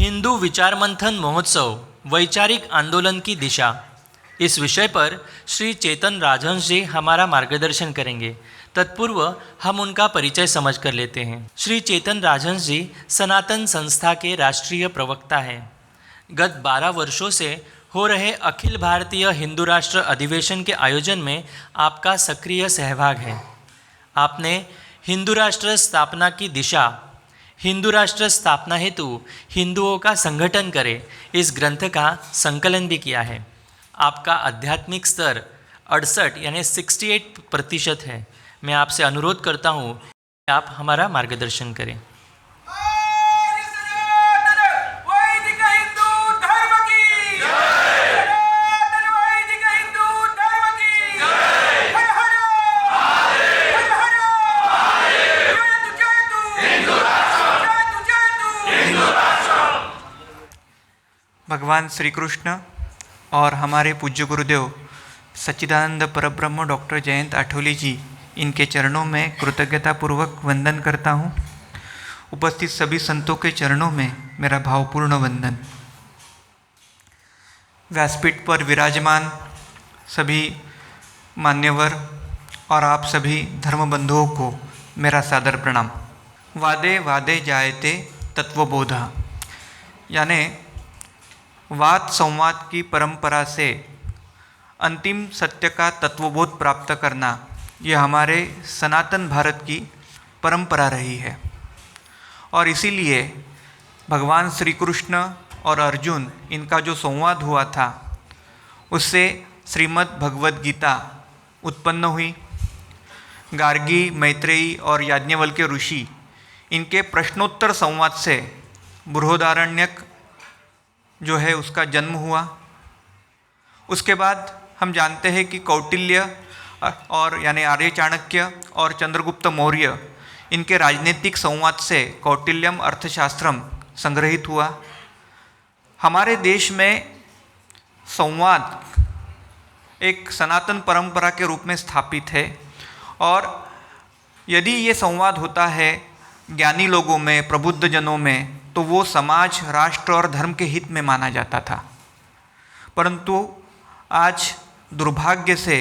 हिंदू विचार मंथन महोत्सव वैचारिक आंदोलन की दिशा, इस विषय पर श्री चेतन राजहंस जी हमारा मार्गदर्शन करेंगे। तत्पूर्व हम उनका परिचय समझ कर लेते हैं। श्री चेतन राजहंस जी सनातन संस्था के राष्ट्रीय प्रवक्ता हैं। गत 12 वर्षों से हो रहे अखिल भारतीय हिंदू राष्ट्र अधिवेशन के आयोजन में आपका सक्रिय सहभाग है। आपने हिंदू राष्ट्र स्थापना की दिशा, हिंदू राष्ट्र स्थापना हेतु हिंदुओं का संगठन करे, इस ग्रंथ का संकलन भी किया है। आपका आध्यात्मिक स्तर 68 यानी 68% है। मैं आपसे अनुरोध करता हूँ कि आप हमारा मार्गदर्शन करें। भगवान श्री कृष्ण और हमारे पूज्य गुरुदेव सच्चिदानंद परब्रह्म डॉक्टर जयंत आठवले जी, इनके चरणों में कृतज्ञतापूर्वक वंदन करता हूँ। उपस्थित सभी संतों के चरणों में मेरा भावपूर्ण वंदन। व्यासपीठ पर विराजमान सभी मान्यवर और आप सभी धर्म बंधुओं को मेरा सादर प्रणाम। वादे वादे जायते तत्वबोधा, यानी वाद संवाद की परंपरा से अंतिम सत्य का तत्वबोध प्राप्त करना, यह हमारे सनातन भारत की परंपरा रही है। और इसीलिए भगवान श्री कृष्ण और अर्जुन, इनका जो संवाद हुआ था, उससे श्रीमद् भगवद गीता उत्पन्न हुई। गार्गी, मैत्रेयी और याज्ञवल्क्य ऋषि, इनके प्रश्नोत्तर संवाद से बृहदारण्यक जो है उसका जन्म हुआ। उसके बाद हम जानते हैं कि कौटिल्य और यानी आर्य चाणक्य और चंद्रगुप्त मौर्य, इनके राजनीतिक संवाद से कौटिल्यम अर्थशास्त्रम संग्रहित हुआ। हमारे देश में संवाद एक सनातन परंपरा के रूप में स्थापित है, और यदि ये संवाद होता है ज्ञानी लोगों में, प्रबुद्ध जनों में, तो वो समाज, राष्ट्र और धर्म के हित में माना जाता था। परंतु आज दुर्भाग्य से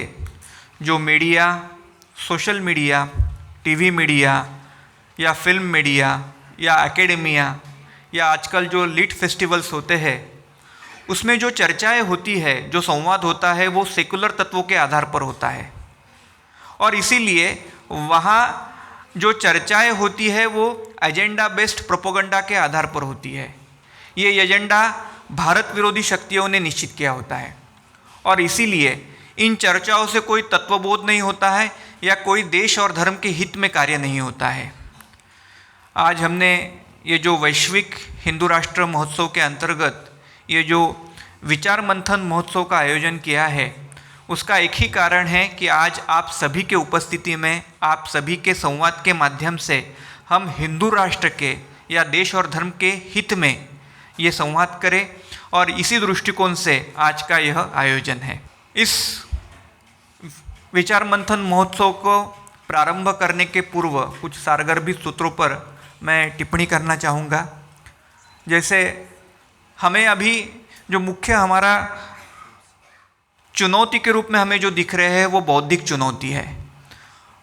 जो media, social media, TV media या फिल्म मीडिया या एकेडेमिया या आजकल जो लिट फेस्टिवल्स होते हैं, उसमें जो चर्चाएं होती है, जो संवाद होता है, वो सेकुलर तत्वों के आधार पर होता है। और इसीलिए वहाँ जो चर्चाएं होती है वो एजेंडा बेस्ड प्रोपोगंडा के आधार पर होती है। ये एजेंडा भारत विरोधी शक्तियों ने निश्चित किया होता है, और इसीलिए इन चर्चाओं से कोई तत्वबोध नहीं होता है या कोई देश और धर्म के हित में कार्य नहीं होता है। आज हमने ये जो वैश्विक हिंदू राष्ट्र महोत्सव के अंतर्गत ये जो विचार मंथन महोत्सव का आयोजन किया है, उसका एक ही कारण है कि आज आप सभी के उपस्थिति में, आप सभी के संवाद के माध्यम से हम हिंदू राष्ट्र के या देश और धर्म के हित में ये संवाद करें, और इसी दृष्टिकोण से आज का यह आयोजन है। इस विचार मंथन महोत्सव को प्रारंभ करने के पूर्व कुछ सारगर्भित सूत्रों पर मैं टिप्पणी करना चाहूँगा। जैसे हमें अभी जो मुख्य हमारा चुनौती के रूप में हमें जो दिख रहे हैं वो बौद्धिक चुनौती है।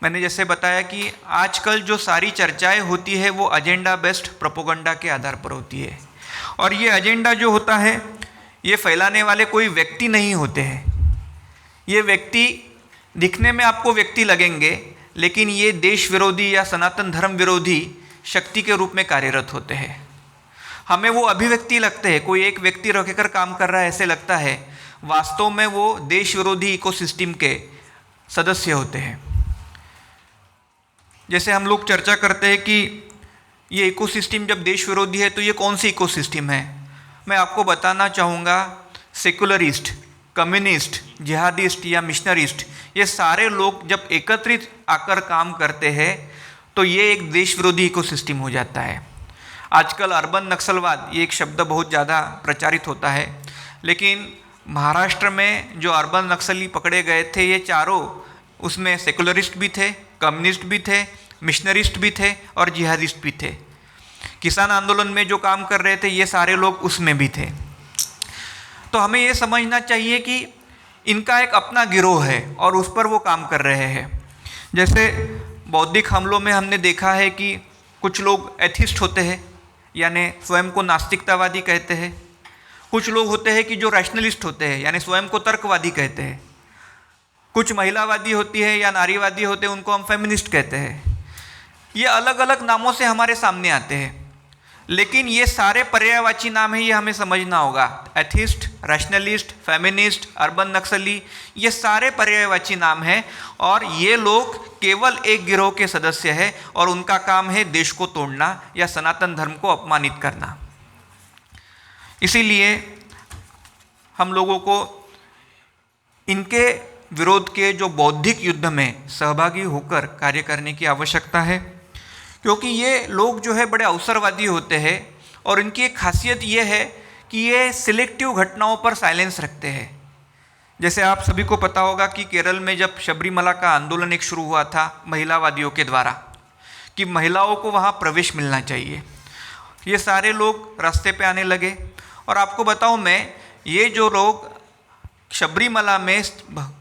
मैंने जैसे बताया कि आजकल जो सारी चर्चाएं होती है वो एजेंडा बेस्ड प्रोपोगंडा के आधार पर होती है, और ये एजेंडा जो होता है ये फैलाने वाले कोई व्यक्ति नहीं होते हैं। ये व्यक्ति दिखने में आपको व्यक्ति लगेंगे, लेकिन ये देश विरोधी या सनातन धर्म विरोधी शक्ति के रूप में कार्यरत होते हैं। हमें वो अभिव्यक्ति लगते हैं, कोई एक व्यक्ति रखकर काम कर रहा है ऐसे लगता है, वास्तव में वो देश विरोधी इकोसिस्टम के सदस्य होते हैं। जैसे हम लोग चर्चा करते हैं कि ये इकोसिस्टम जब देश विरोधी है तो ये कौन सी इकोसिस्टम है। मैं आपको बताना चाहूँगा, सेकुलरिस्ट, कम्युनिस्ट, जिहादिस्ट या मिशनरिस्ट, ये सारे लोग जब एकत्रित आकर काम करते हैं तो ये एक देश विरोधी इकोसिस्टम हो जाता है। आजकल अर्बन नक्सलवाद ये एक शब्द बहुत ज़्यादा प्रचारित होता है, लेकिन महाराष्ट्र में जो अर्बन नक्सली पकड़े गए थे ये चारों, उसमें सेकुलरिस्ट भी थे, कम्युनिस्ट भी थे, मिशनरिस्ट भी थे और जिहादिस्ट भी थे। किसान आंदोलन में जो काम कर रहे थे ये सारे लोग उसमें भी थे। तो हमें ये समझना चाहिए कि इनका एक अपना गिरोह है और उस पर वो काम कर रहे हैं। जैसे बौद्धिक हमलों में हमने देखा है कि कुछ लोग एथिस्ट होते हैं, यानी स्वयं को नास्तिकतावादी कहते हैं। कुछ लोग होते हैं कि जो रैशनलिस्ट होते हैं, यानी स्वयं को तर्कवादी कहते हैं। कुछ महिलावादी होती है या नारीवादी होते हैं, उनको हम फेमिनिस्ट कहते हैं। ये अलग अलग नामों से हमारे सामने आते हैं, लेकिन ये सारे पर्यायवाची नाम हैं, ये हमें समझना होगा। एथिस्ट, रैशनलिस्ट, फेमिनिस्ट, अर्बन नक्सली, ये सारे पर्यायवाची नाम हैं और ये लोग केवल एक गिरोह के सदस्य हैं और उनका काम है देश को तोड़ना या सनातन धर्म को अपमानित करना। इसीलिए हम लोगों को इनके विरोध के जो बौद्धिक युद्ध में सहभागी होकर कार्य करने की आवश्यकता है, क्योंकि ये लोग जो है बड़े अवसरवादी होते हैं और इनकी एक खासियत ये है कि ये सिलेक्टिव घटनाओं पर साइलेंस रखते हैं। जैसे आप सभी को पता होगा कि केरल में जब शबरीमला का आंदोलन एक शुरू हुआ था महिलावादियों के द्वारा कि महिलाओं को वहाँ प्रवेश मिलना चाहिए, ये सारे लोग रास्ते पे आने लगे। और आपको बताऊँ मैं, ये जो लोग शबरीमला में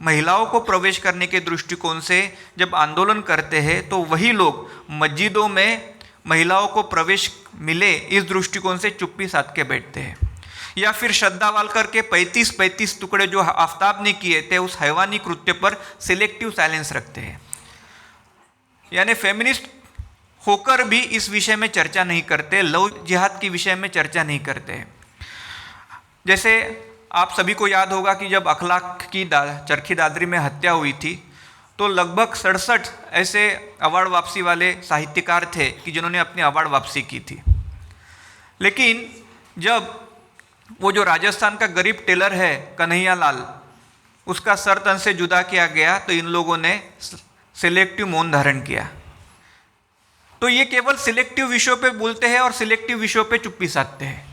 महिलाओं को प्रवेश करने के दृष्टिकोण से जब आंदोलन करते हैं तो वही लोग मस्जिदों में महिलाओं को प्रवेश मिले इस दृष्टिकोण से चुप्पी साध के बैठते हैं। या फिर श्रद्धा वालकर के 35 टुकड़े जो आफ्ताब ने किए थे उस हैवानी कृत्य पर सिलेक्टिव साइलेंस रखते हैं। यानी फेमिनिस्ट होकर भी इस विषय में चर्चा नहीं करते, लव जिहाद के विषय में चर्चा नहीं करते। जैसे आप सभी को याद होगा कि जब अखलाक की चरखी दादरी में हत्या हुई थी तो लगभग 67 ऐसे अवार्ड वापसी वाले साहित्यकार थे कि जिन्होंने अपनी अवार्ड वापसी की थी। लेकिन जब वो जो राजस्थान का गरीब टेलर है कन्हैया लाल, उसका सर तन से जुदा किया गया तो इन लोगों ने सिलेक्टिव मौन धारण किया। तो ये केवल सिलेक्टिव विषयों पे बोलते हैं और सिलेक्टिव विषयों पे चुप्पी साधते हैं,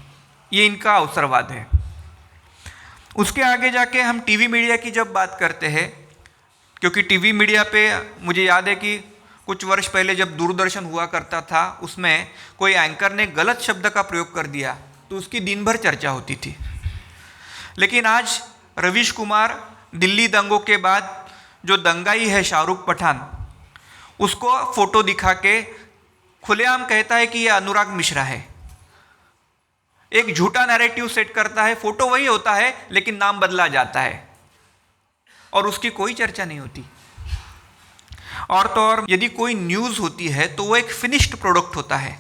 ये इनका अवसरवाद है। उसके आगे जाके हम टीवी मीडिया की जब बात करते हैं, क्योंकि टीवी मीडिया पे मुझे याद है कि कुछ वर्ष पहले जब दूरदर्शन हुआ करता था उसमें कोई एंकर ने गलत शब्द का प्रयोग कर दिया तो उसकी दिन भर चर्चा होती थी। लेकिन आज रवीश कुमार दिल्ली दंगों के बाद जो दंगाई है शाहरुख पठान, उसको फोटो दिखा के खुलेआम कहता है कि यह अनुराग मिश्रा है। एक झूठा नैरेटिव सेट करता है, फोटो वही होता है लेकिन नाम बदला जाता है और उसकी कोई चर्चा नहीं होती। और तो और यदि कोई न्यूज़ होती है तो वो एक फिनिश्ड प्रोडक्ट होता है,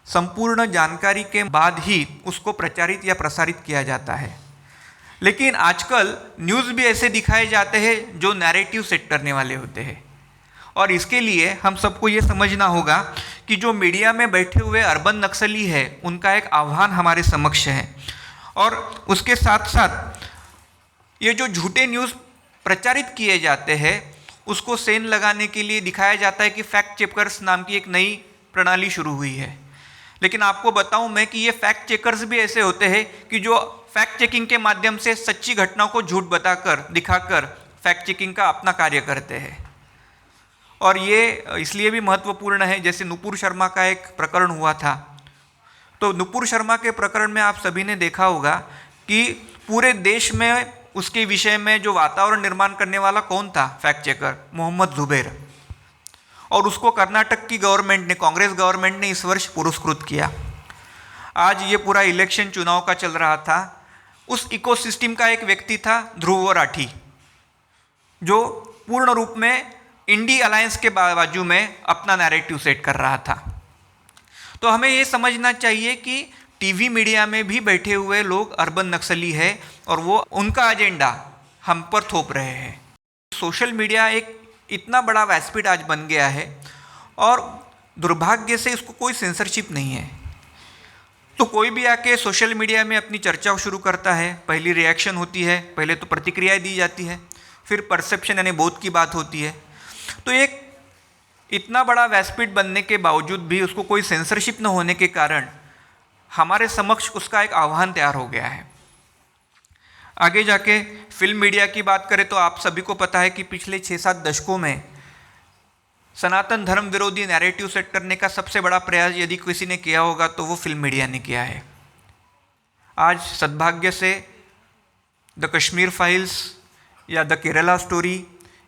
संपूर्ण जानकारी के बाद ही उसको प्रचारित या प्रसारित किया जाता है। लेकिन आजकल न्यूज़ भी ऐसे दिखाए जाते हैं जो नैरेटिव सेट करने वाले होते हैं। और इसके लिए हम सबको ये समझना होगा कि जो मीडिया में बैठे हुए अर्बन नक्सली है उनका एक आह्वान हमारे समक्ष है। और उसके साथ साथ ये जो झूठे न्यूज़ प्रचारित किए जाते हैं उसको सेंध लगाने के लिए दिखाया जाता है कि फैक्ट चेकर्स नाम की एक नई प्रणाली शुरू हुई है। लेकिन आपको बताऊं मैं कि ये फैक्ट चेकर्स भी ऐसे होते हैं कि जो फैक्ट चेकिंग के माध्यम से सच्ची घटनाओं को झूठ बताकर दिखाकर फैक्ट चेकिंग का अपना कार्य करते हैं। और ये इसलिए भी महत्वपूर्ण है, जैसे नुपुर शर्मा का एक प्रकरण हुआ था, तो नुपुर शर्मा के प्रकरण में आप सभी ने देखा होगा कि पूरे देश में उसके विषय में जो वातावरण निर्माण करने वाला कौन था, फैक्ट चेकर मोहम्मद जुबैर। और उसको कर्नाटक की गवर्नमेंट ने, कांग्रेस गवर्नमेंट ने इस वर्ष पुरस्कृत किया। आज ये पूरा इलेक्शन चुनाव का चल रहा था, उस इकोसिस्टम का एक व्यक्ति था ध्रुव राठी, जो पूर्ण रूप में इंडी अलायंस के बाजू में अपना नैरेटिव सेट कर रहा था। तो हमें ये समझना चाहिए कि टीवी मीडिया में भी बैठे हुए लोग अर्बन नक्सली है और वो उनका एजेंडा हम पर थोप रहे हैं। सोशल मीडिया एक इतना बड़ा व्यासपीठ आज बन गया है और दुर्भाग्य से इसको कोई सेंसरशिप नहीं है। तो कोई भी आके सोशल मीडिया में अपनी चर्चा शुरू करता है, पहली रिएक्शन होती है, पहले तो प्रतिक्रियाएं दी जाती है, फिर परसेप्शन यानी बोध की बात होती है। तो एक इतना बड़ा व्यासपीठ बनने के बावजूद भी उसको कोई सेंसरशिप न होने के कारण हमारे समक्ष उसका एक आह्वान तैयार हो गया है। आगे जाके फिल्म मीडिया की बात करें तो आप सभी को पता है कि पिछले 6-7 दशकों में सनातन धर्म विरोधी नैरेटिव सेट करने का सबसे बड़ा प्रयास यदि किसी ने किया होगा तो वो फिल्म मीडिया ने किया है। आज सद्भाग्य से द कश्मीर फाइल्स या द केरला स्टोरी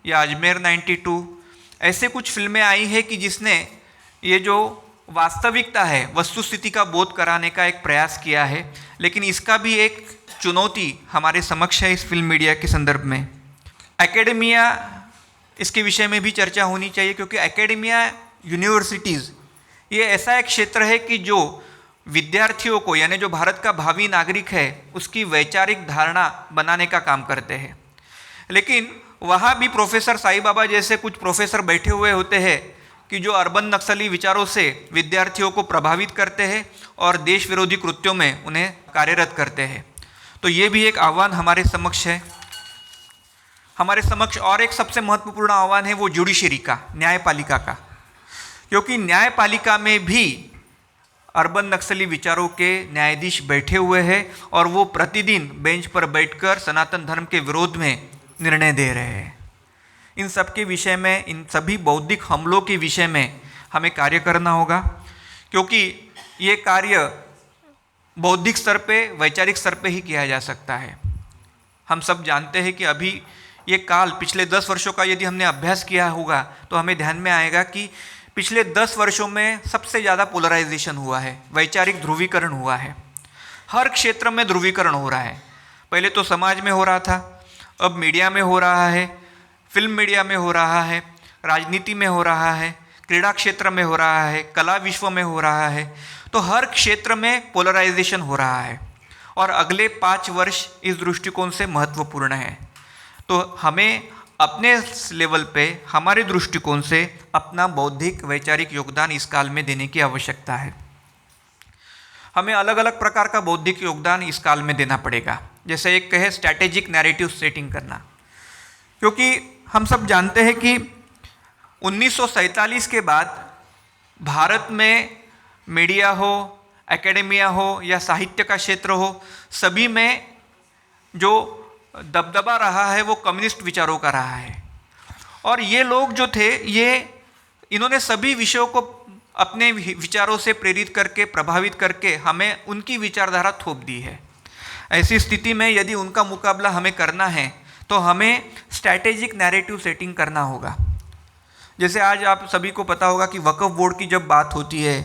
या अजमेर 92 ऐसे कुछ फिल्में आई है कि जिसने ये जो वास्तविकता है, वस्तुस्थिति का बोध कराने का एक प्रयास किया है। लेकिन इसका भी एक चुनौती हमारे समक्ष है इस फिल्म मीडिया के संदर्भ में। एकेडेमिया, इसके विषय में भी चर्चा होनी चाहिए, क्योंकि एकेडेमिया, यूनिवर्सिटीज़ ये ऐसा एक क्षेत्र है कि जो विद्यार्थियों को, यानी जो भारत का भावी नागरिक है, उसकी वैचारिक धारणा बनाने का काम करते हैं। लेकिन वहाँ भी प्रोफेसर साईं बाबा जैसे कुछ प्रोफेसर बैठे हुए होते हैं कि जो अर्बन नक्सली विचारों से विद्यार्थियों को प्रभावित करते हैं और देश विरोधी कृत्यों में उन्हें कार्यरत करते हैं। तो ये भी एक आह्वान हमारे समक्ष है। हमारे समक्ष और एक सबसे महत्वपूर्ण आह्वान है वो जुडिशरी का, न्यायपालिका का, क्योंकि न्यायपालिका में भी अर्बन नक्सली विचारों के न्यायाधीश बैठे हुए हैं और वो प्रतिदिन बेंच पर बैठकर सनातन धर्म के विरोध में निर्णय दे रहे हैं। इन सब के विषय में, इन सभी बौद्धिक हमलों के विषय में हमें कार्य करना होगा, क्योंकि ये कार्य बौद्धिक स्तर पे, वैचारिक स्तर पे ही किया जा सकता है। हम सब जानते हैं कि अभी ये काल, पिछले 10 वर्षों का यदि हमने अभ्यास किया होगा तो हमें ध्यान में आएगा कि पिछले 10 वर्षों में सबसे ज़्यादा पोलराइजेशन हुआ है, वैचारिक ध्रुवीकरण हुआ है। हर क्षेत्र में ध्रुवीकरण हो रहा है। पहले तो समाज में हो रहा था, अब मीडिया में हो रहा है, फिल्म मीडिया में हो रहा है, राजनीति में हो रहा है, क्रीड़ा क्षेत्र में हो रहा है, कला विश्व में हो रहा है। तो हर क्षेत्र में पोलराइजेशन हो रहा है और अगले 5 वर्ष इस दृष्टिकोण से महत्वपूर्ण है। तो हमें अपने लेवल पे, हमारे दृष्टिकोण से अपना बौद्धिक वैचारिक योगदान इस काल में देने की आवश्यकता है। हमें अलग अलग प्रकार का बौद्धिक योगदान इस काल में देना पड़ेगा। जैसे एक कहे स्ट्रैटेजिक नैरेटिव सेटिंग करना, क्योंकि हम सब जानते हैं कि 1947 के बाद भारत में मीडिया हो, एकेडेमिया हो या साहित्य का क्षेत्र हो, सभी में जो दबदबा रहा है वो कम्युनिस्ट विचारों का रहा है। और ये लोग जो थे, इन्होंने सभी विषयों को अपने विचारों से प्रेरित करके, प्रभावित करके हमें उनकी विचारधारा थोप दी है। ऐसी स्थिति में यदि उनका मुकाबला हमें करना है तो हमें स्ट्रैटेजिक नैरेटिव सेटिंग करना होगा। जैसे आज आप सभी को पता होगा कि वक्फ बोर्ड की जब बात होती है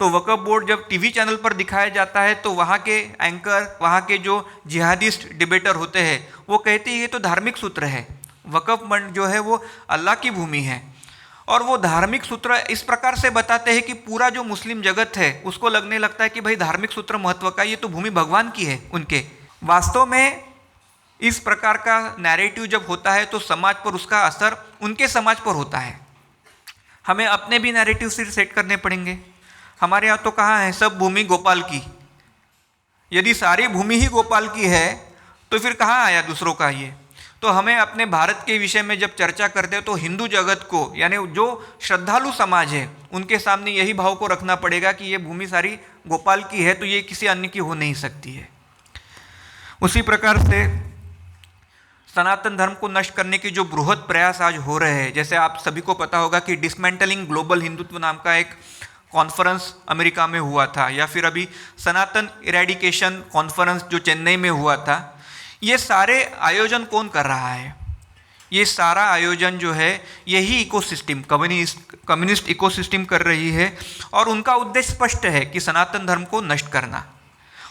तो वक्फ बोर्ड जब टीवी चैनल पर दिखाया जाता है तो वहाँ के एंकर, वहाँ के जो जिहादिस्ट डिबेटर होते हैं वो कहते हैं ये तो धार्मिक सूत्र है, वक्फ मंड जो है वो अल्लाह की भूमि है। और वो धार्मिक सूत्र इस प्रकार से बताते हैं कि पूरा जो मुस्लिम जगत है उसको लगने लगता है कि भाई धार्मिक सूत्र महत्व का, ये तो भूमि भगवान की है उनके। वास्तव में इस प्रकार का नैरेटिव जब होता है तो समाज पर उसका असर उनके समाज पर होता है। हमें अपने भी नैरेटिव सेट करने पड़ेंगे। हमारे यहाँ तो कहाँ है, सब भूमि गोपाल की। यदि सारी भूमि ही गोपाल की है तो फिर कहाँ आया दूसरों का ये। तो हमें अपने भारत के विषय में जब चर्चा करते हैं तो हिंदू जगत को, यानी जो श्रद्धालु समाज है, उनके सामने यही भाव को रखना पड़ेगा कि ये भूमि सारी गोपाल की है तो ये किसी अन्य की हो नहीं सकती है। उसी प्रकार से सनातन धर्म को नष्ट करने के जो बृहद प्रयास आज हो रहे हैं, जैसे आप सभी को पता होगा कि डिसमेंटलिंग ग्लोबल हिंदुत्व नाम का एक कॉन्फ्रेंस अमेरिका में हुआ था, या फिर अभी सनातन इरेडिकेशन कॉन्फ्रेंस जो चेन्नई में हुआ था। ये सारे आयोजन कौन कर रहा है? ये सारा आयोजन जो है यही इकोसिस्टम, कम्युनिस्ट इकोसिस्टम कर रही है और उनका उद्देश्य स्पष्ट है कि सनातन धर्म को नष्ट करना।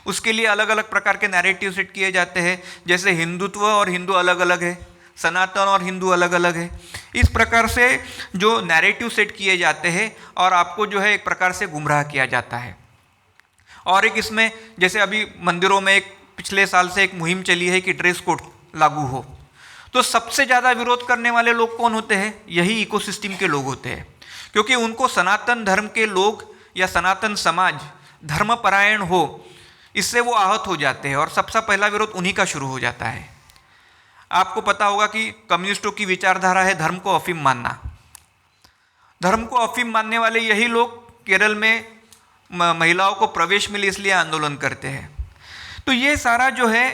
उसके लिए अलग अलग प्रकार के नैरेटिव सेट किए जाते हैं, जैसे हिंदुत्व और हिंदू अलग अलग है, सनातन और हिंदू अलग अलग है। इस प्रकार से जो नैरेटिव सेट किए जाते हैं और आपको जो है एक प्रकार से गुमराह किया जाता है। और एक इसमें जैसे अभी मंदिरों में एक पिछले साल से एक मुहिम चली है कि ड्रेस कोड लागू हो, तो सबसे ज़्यादा विरोध करने वाले लोग कौन होते हैं? यही इकोसिस्टम के लोग होते हैं, क्योंकि उनको सनातन धर्म के लोग या सनातन समाज धर्मपरायण हो, इससे वो आहत हो जाते हैं और सबसे पहला विरोध उन्हीं का शुरू हो जाता है। आपको पता होगा कि कम्युनिस्टों की विचारधारा है धर्म को अफीम मानना। धर्म को अफीम मानने वाले यही लोग केरल में महिलाओं को प्रवेश मिले इसलिए आंदोलन करते हैं। तो ये सारा जो है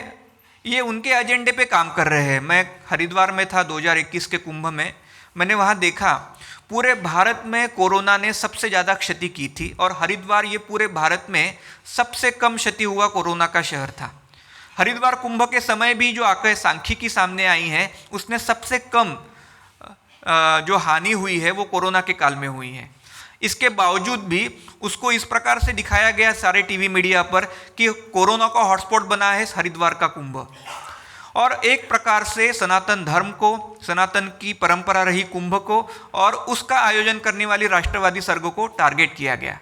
ये उनके एजेंडे पे काम कर रहे हैं। मैं हरिद्वार में था 2021 के कुंभ में, मैंने वहाँ देखा पूरे भारत में कोरोना ने सबसे ज़्यादा क्षति की थी और हरिद्वार ये पूरे भारत में सबसे कम क्षति हुआ कोरोना का शहर था। हरिद्वार कुंभ के समय भी जो आंकड़े सांख्यिकी सामने आई हैं उसने सबसे कम जो हानि हुई है वो कोरोना के काल में हुई है। इसके बावजूद भी उसको इस प्रकार से दिखाया गया सारे टीवी मीडिया पर कि कोरोना का हॉटस्पॉट बना है हरिद्वार का कुंभ, और एक प्रकार से सनातन धर्म को, सनातन की परंपरा रही कुंभ को और उसका आयोजन करने वाली राष्ट्रवादी सर्ग को टारगेट किया गया।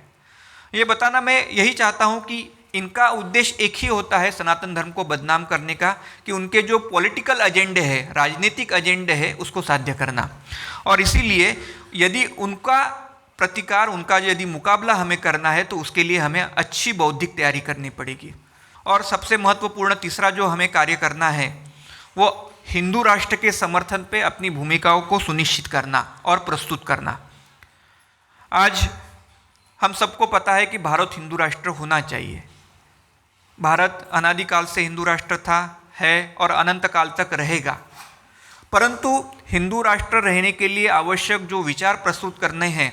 ये बताना मैं यही चाहता हूँ कि इनका उद्देश्य एक ही होता है सनातन धर्म को बदनाम करने का, कि उनके जो पॉलिटिकल एजेंडे है, राजनीतिक एजेंडे है, उसको साध्य करना। और इसीलिए यदि उनका प्रतिकार, उनका यदि मुकाबला हमें करना है तो उसके लिए हमें अच्छी बौद्धिक तैयारी करनी पड़ेगी। और सबसे महत्वपूर्ण तीसरा जो हमें कार्य करना है वो हिंदू राष्ट्र के समर्थन पे अपनी भूमिकाओं को सुनिश्चित करना और प्रस्तुत करना। आज हम सबको पता है कि भारत हिंदू राष्ट्र होना चाहिए। भारत अनादिकाल से हिंदू राष्ट्र था, है और अनंत काल तक रहेगा। परंतु हिंदू राष्ट्र रहने के लिए आवश्यक जो विचार प्रस्तुत करने हैं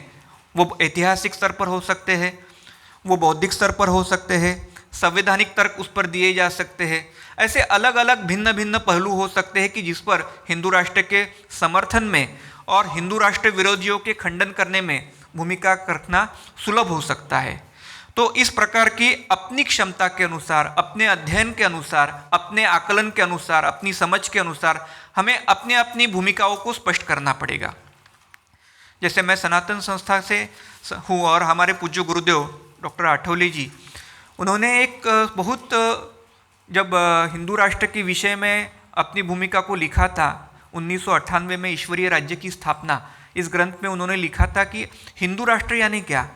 वो ऐतिहासिक स्तर पर हो सकते हैं, वो बौद्धिक स्तर पर हो सकते हैं, संवैधानिक तर्क उस पर दिए जा सकते हैं। ऐसे अलग अलग भिन्न भिन्न पहलू हो सकते हैं कि जिस पर हिंदू राष्ट्र के समर्थन में और हिंदू राष्ट्र विरोधियों के खंडन करने में भूमिका रखना सुलभ हो सकता है। तो इस प्रकार की अपनी क्षमता के अनुसार, अपने अध्ययन के अनुसार, अपने आकलन के अनुसार, अपनी समझ के अनुसार हमें अपनी अपनी भूमिकाओं को स्पष्ट करना पड़ेगा। जैसे मैं सनातन संस्था से हूँ और हमारे पूज्य गुरुदेव डॉक्टर आठवले जी, उन्होंने एक बहुत, जब हिंदू राष्ट्र के विषय में अपनी भूमिका को लिखा था 1998 में ईश्वरीय राज्य की स्थापना, इस ग्रंथ में उन्होंने लिखा था कि हिंदू राष्ट्र यानी क्या?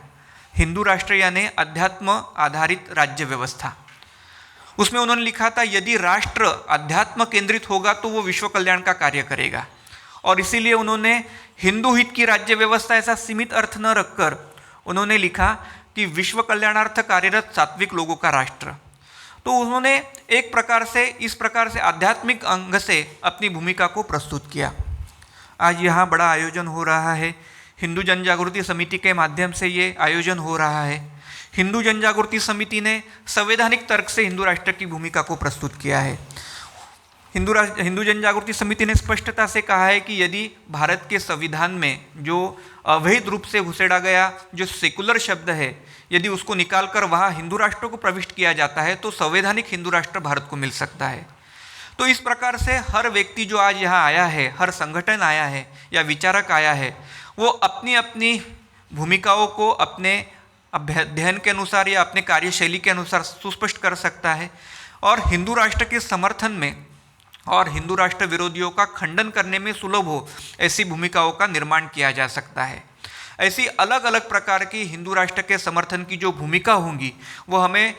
हिंदू राष्ट्र यानी अध्यात्म आधारित राज्य व्यवस्था। उसमें उन्होंने लिखा था यदि राष्ट्र अध्यात्म केंद्रित होगा तो वो विश्व कल्याण का कार्य करेगा। और इसीलिए उन्होंने हिंदू हित की राज्य व्यवस्था ऐसा सीमित अर्थ न रखकर उन्होंने लिखा कि विश्व कल्याणार्थ कार्यरत सात्विक लोगों का राष्ट्र। तो उन्होंने एक प्रकार से, इस प्रकार से आध्यात्मिक अंग से अपनी भूमिका को प्रस्तुत किया। आज यहाँ बड़ा आयोजन हो रहा है, हिंदू जन जागृति समिति के माध्यम से ये आयोजन हो रहा है। हिंदू जन जागृति समिति ने संवैधानिक तर्क से हिंदू राष्ट्र की भूमिका को प्रस्तुत किया है। हिंदू जन जागृति समिति ने स्पष्टता से कहा है कि यदि भारत के संविधान में जो अवैध रूप से घुसेड़ा गया जो सेकुलर शब्द है, यदि उसको निकालकर वहाँ हिंदू राष्ट्र को प्रविष्ट किया जाता है तो संवैधानिक हिंदू राष्ट्र भारत को मिल सकता है। तो इस प्रकार से हर व्यक्ति जो आज यहाँ आया है, हर संगठन आया है या विचारक आया है, वो अपनी अपनी भूमिकाओं को अपने अध्ययन के अनुसार या अपने कार्यशैली के अनुसार सुस्पष्ट कर सकता है और हिंदू राष्ट्र के समर्थन में और हिंदू राष्ट्र विरोधियों का खंडन करने में सुलभ हो ऐसी भूमिकाओं का निर्माण किया जा सकता है। ऐसी अलग अलग प्रकार की हिंदू राष्ट्र के समर्थन की जो भूमिका होंगी वो हमें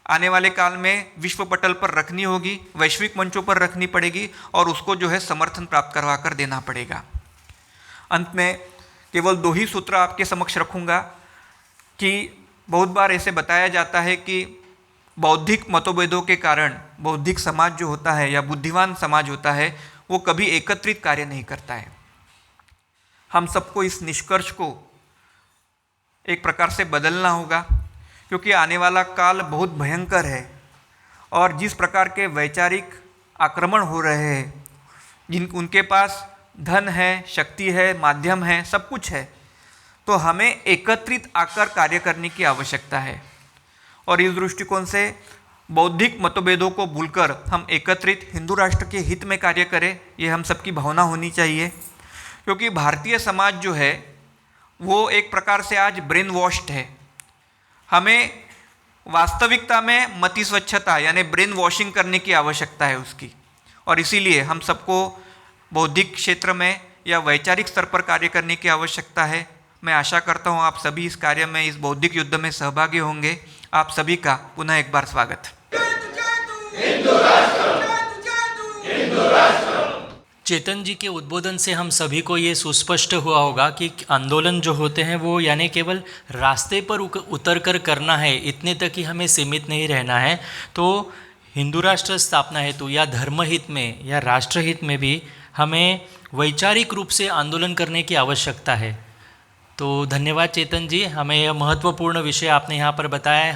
आने वाले काल में विश्व पटल पर रखनी होगी, वैश्विक मंचों पर रखनी पड़ेगी और उसको जो है समर्थन प्राप्त करवा कर देना पड़ेगा। अंत में केवल 2 ही सूत्र आपके समक्ष रखूँगा कि बहुत बार ऐसे बताया जाता है कि बौद्धिक मतभेदों के कारण बौद्धिक समाज जो होता है या बुद्धिमान समाज होता है वो कभी एकत्रित कार्य नहीं करता है। हम सबको इस निष्कर्ष को एक प्रकार से बदलना होगा, क्योंकि आने वाला काल बहुत भयंकर है और जिस प्रकार के वैचारिक आक्रमण हो रहे हैं, उनके पास धन है, शक्ति है, माध्यम है, सब कुछ है, तो हमें एकत्रित आकर कार्य करने की आवश्यकता है। और इस दृष्टिकोण से बौद्धिक मतभेदों को भूलकर हम एकत्रित हिंदू राष्ट्र के हित में कार्य करें, ये हम सबकी भावना होनी चाहिए। क्योंकि भारतीय समाज जो है वो एक प्रकार से आज ब्रेन वॉश्ड है। हमें वास्तविकता में मति स्वच्छता यानी ब्रेन वॉशिंग करने की आवश्यकता है उसकी, और इसीलिए हम सबको बौद्धिक क्षेत्र में या वैचारिक स्तर पर कार्य करने की आवश्यकता है। मैं आशा करता हूँ आप सभी इस कार्य में, इस बौद्धिक युद्ध में सहभागी होंगे। आप सभी का पुनः एक बार स्वागत। चेतन जी के उद्बोधन से हम सभी को ये सुस्पष्ट हुआ होगा कि आंदोलन जो होते हैं वो यानी केवल रास्ते पर उतर कर करना है, इतने तक ही हमें सीमित नहीं रहना है। तो हिंदू राष्ट्र स्थापना हेतु या धर्महित में या राष्ट्रहित में भी हमें वैचारिक रूप से आंदोलन करने की आवश्यकता है। तो धन्यवाद चेतन जी, हमें यह महत्वपूर्ण विषय आपने यहाँ पर बताया है।